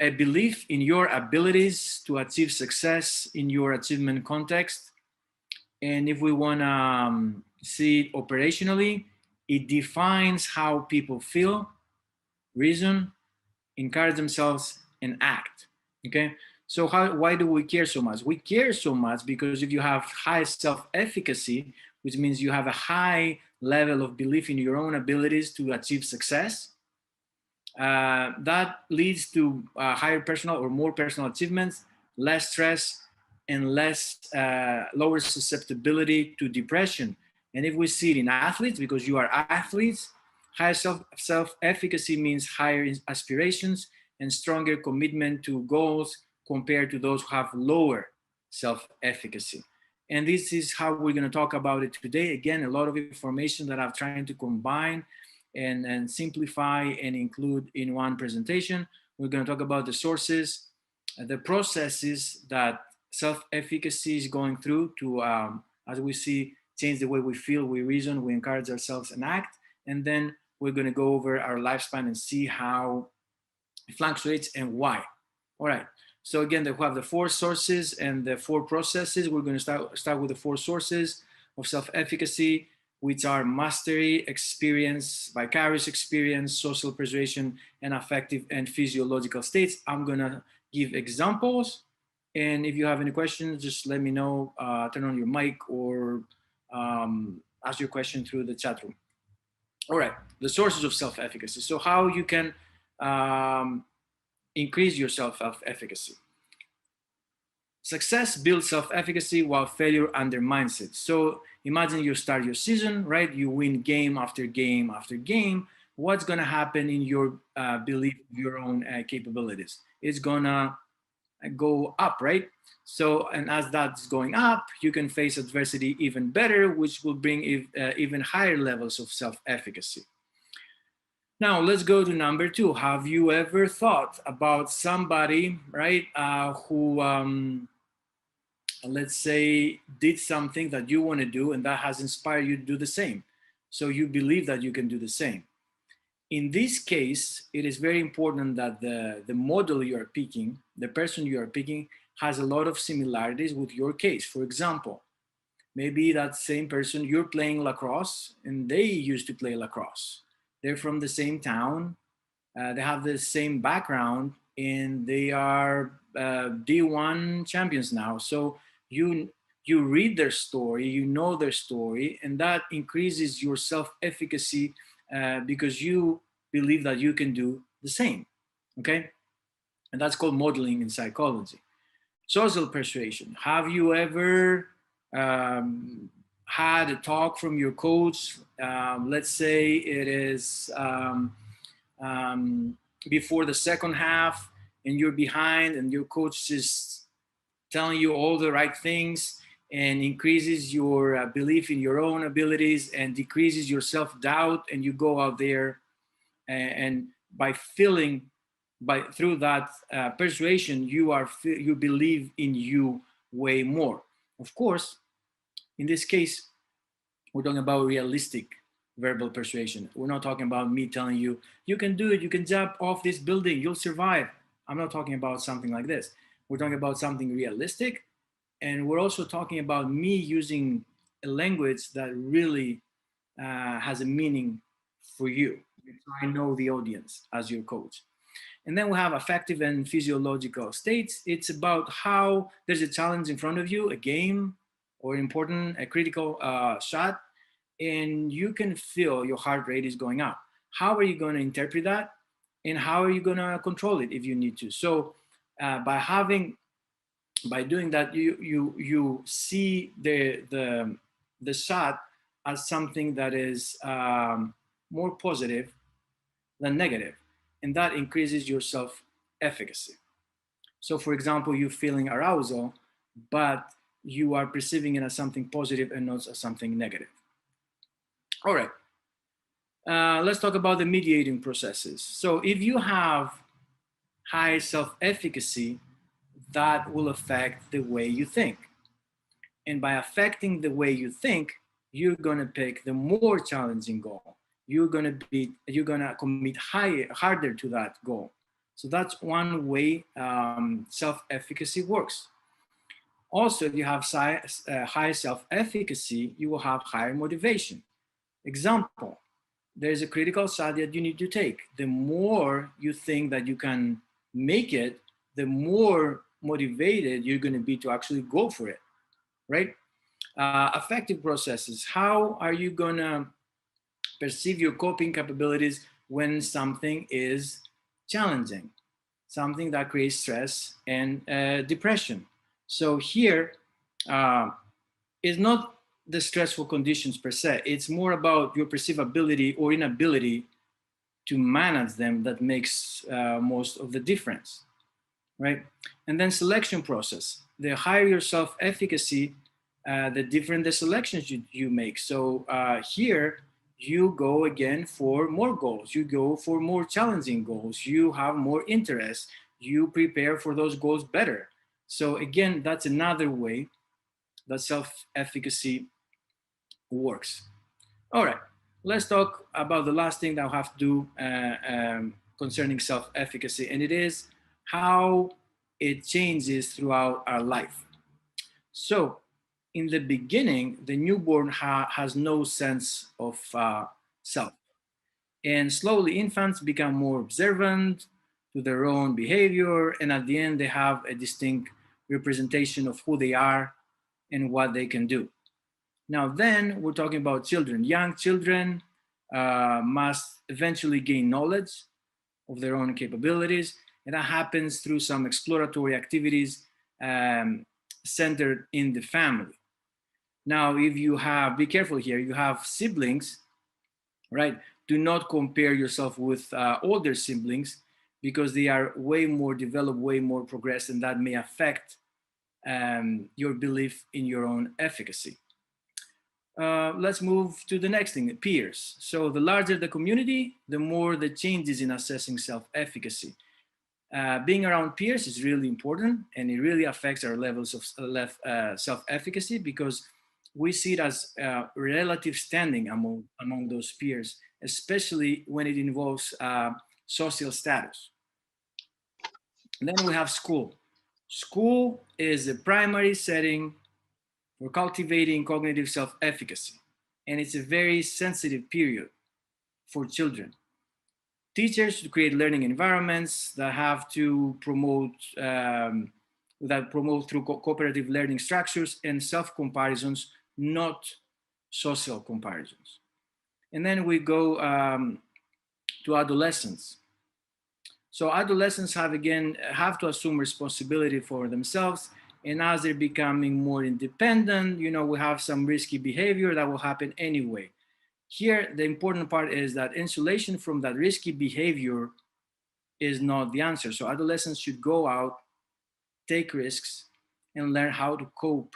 a belief in your abilities to achieve success in your achievement context. And if we want to see it operationally, it defines how people feel, reason, encourage themselves, and act. Okay. So why do we care so much? We care so much because if you have high self-efficacy, which means you have a high level of belief in your own abilities to achieve success, that leads to higher personal or more personal achievements, less stress, and lower susceptibility to depression. And if we see it in athletes, because you are athletes, higher self-efficacy means higher aspirations and stronger commitment to goals compared to those who have lower self-efficacy. And this is how we're going to talk about it today. Again, a lot of information that I'm trying to combine and simplify and include in one presentation. We're going to talk about the sources, the processes that self-efficacy is going through to, as we see, change the way we feel, we reason, we encourage ourselves and act. And then we're going to go over our lifespan and see how it fluctuates and why. All right. So again, we have the 4 sources and the 4 processes. We're going to start with the 4 sources of self-efficacy, which are mastery, experience, vicarious experience, social persuasion, and affective and physiological states. I'm going to give examples. And if you have any questions, just let me know, turn on your mic or ask your question through the chat room. All right, the sources of self-efficacy. So how you can increase your self-efficacy. Success builds self-efficacy while failure undermines it. So imagine you start your season, right? You win game after game after game. What's going to happen in your belief of your own capabilities? It's going to go up, right? So, and as that's going up, you can face adversity even better, which will bring even higher levels of self-efficacy. Now, let's go to number 2. Have you ever thought about somebody, right, who, let's say, did something that you want to do and that has inspired you to do the same? So you believe that you can do the same. In this case, it is very important that the model you are picking, the person you are picking, has a lot of similarities with your case. For example, maybe that same person, you're playing lacrosse and they used to play lacrosse. They're from the same town, they have the same background, and they are D1 champions now. So you read their story, you know their story, and that increases your self-efficacy because you believe that you can do the same, okay? And that's called modeling in psychology. Social persuasion. Have you ever had a talk from your coach? Let's say it is before the second half and you're behind and your coach is telling you all the right things and increases your belief in your own abilities and decreases your self-doubt, and you go out there and through that persuasion, you believe in you way more. Of course, in this case, we're talking about realistic verbal persuasion. We're not talking about me telling you, you can do it, you can jump off this building, you'll survive. I'm not talking about something like this. We're talking about something realistic. And we're also talking about me using a language that really has a meaning for you. I know the audience as your coach. And then we have affective and physiological states. It's about how there's a challenge in front of you, a game or a critical shot, and you can feel your heart rate is going up. How are you going to interpret that? And how are you going to control it if you need to? So by doing that, you see the shot as something that is more positive than negative, and that increases your self-efficacy. So for example, you're feeling arousal, but you are perceiving it as something positive and not as something negative. All right, let's talk about the mediating processes. So if you have high self-efficacy, that will affect the way you think. And by affecting the way you think, you're gonna pick the more challenging goal. You're gonna commit harder to that goal. So that's one way self-efficacy works. Also, if you have high self-efficacy, you will have higher motivation. Example, there's a critical side that you need to take. The more you think that you can make it, the more motivated you're going to be to actually go for it, right? Affective processes. How are you going to perceive your coping capabilities when something is challenging, something that creates stress and depression? So here uh, is not the stressful conditions per se. It's more about your perceived ability or inability to manage them that makes most of the difference, right? And then selection process. The higher your self-efficacy, the different the selections you make. So here you go again for more goals. You go for more challenging goals. You have more interest. You prepare for those goals better. So again, that's another way that self-efficacy works. All right, let's talk about the last thing that I have to do concerning self-efficacy, and it is how it changes throughout our life. So, in the beginning, the newborn has no sense of self, and slowly infants become more observant to their own behavior, and at the end, they have a distinct representation of who they are and what they can do. Now, then we're talking about children. Young children must eventually gain knowledge of their own capabilities, and that happens through some exploratory activities um, centered in the family. Now, if you have, be careful here, you have siblings, right? Do not compare yourself with older siblings because they are way more developed, way more progressed, and that may affect your belief in your own efficacy. Let's move to the next thing, peers. So the larger the community, the more the changes in assessing self-efficacy. Being around peers is really important, and it really affects our levels of self-efficacy because we see it as relative standing among those peers, especially when it involves social status. And then we have school. School is the primary setting for cultivating cognitive self-efficacy, and it's a very sensitive period for children. Teachers should create learning environments that have to promote that promote through cooperative learning structures and self-comparisons, not social comparisons. And then we go to adolescence. So adolescents have to assume responsibility for themselves, and as they're becoming more independent, we have some risky behavior that will happen anyway. Here, the important part is that insulation from that risky behavior is not the answer. So adolescents should go out, take risks, and learn how to cope.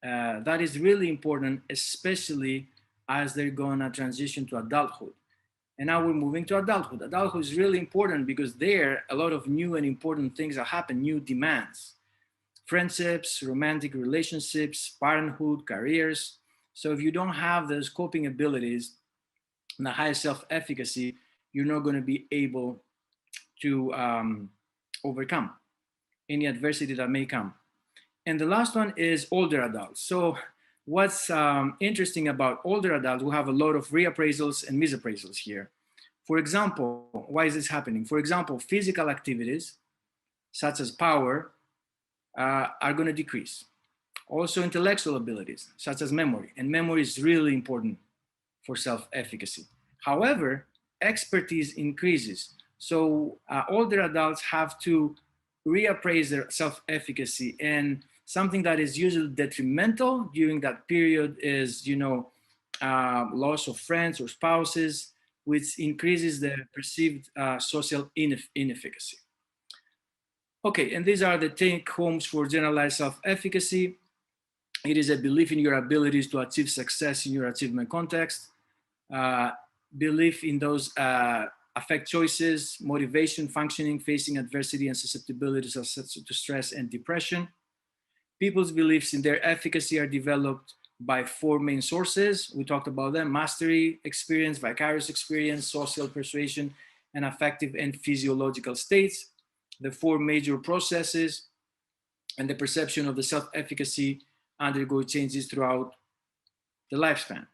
That is really important, especially as they're gonna transition to adulthood. And now we're moving to adulthood. Adulthood is really important because there a lot of new and important things that happen, new demands, friendships, romantic relationships, parenthood, careers. So if you don't have those coping abilities and the high self-efficacy, you're not going to be able to overcome any adversity that may come. And the last one is older adults. So what's interesting about older adults, we have a lot of reappraisals and misappraisals here. For example, why is this happening? For example, physical activities such as power are going to decrease. Also, intellectual abilities such as memory, and memory is really important for self-efficacy. However, expertise increases. So older adults have to reappraise their self-efficacy, and something that is usually detrimental during that period is, loss of friends or spouses, which increases the perceived social inefficacy. Okay, and these are the take homes for generalized self-efficacy. It is a belief in your abilities to achieve success in your achievement context. Uh, Belief in those affect choices, motivation, functioning, facing adversity, and susceptibilities to stress and depression. People's beliefs in their efficacy are developed by four main sources. We talked about them: mastery, experience, vicarious experience, social persuasion, and affective and physiological states. the four major processes and the perception of the self efficacy undergo changes throughout the lifespan.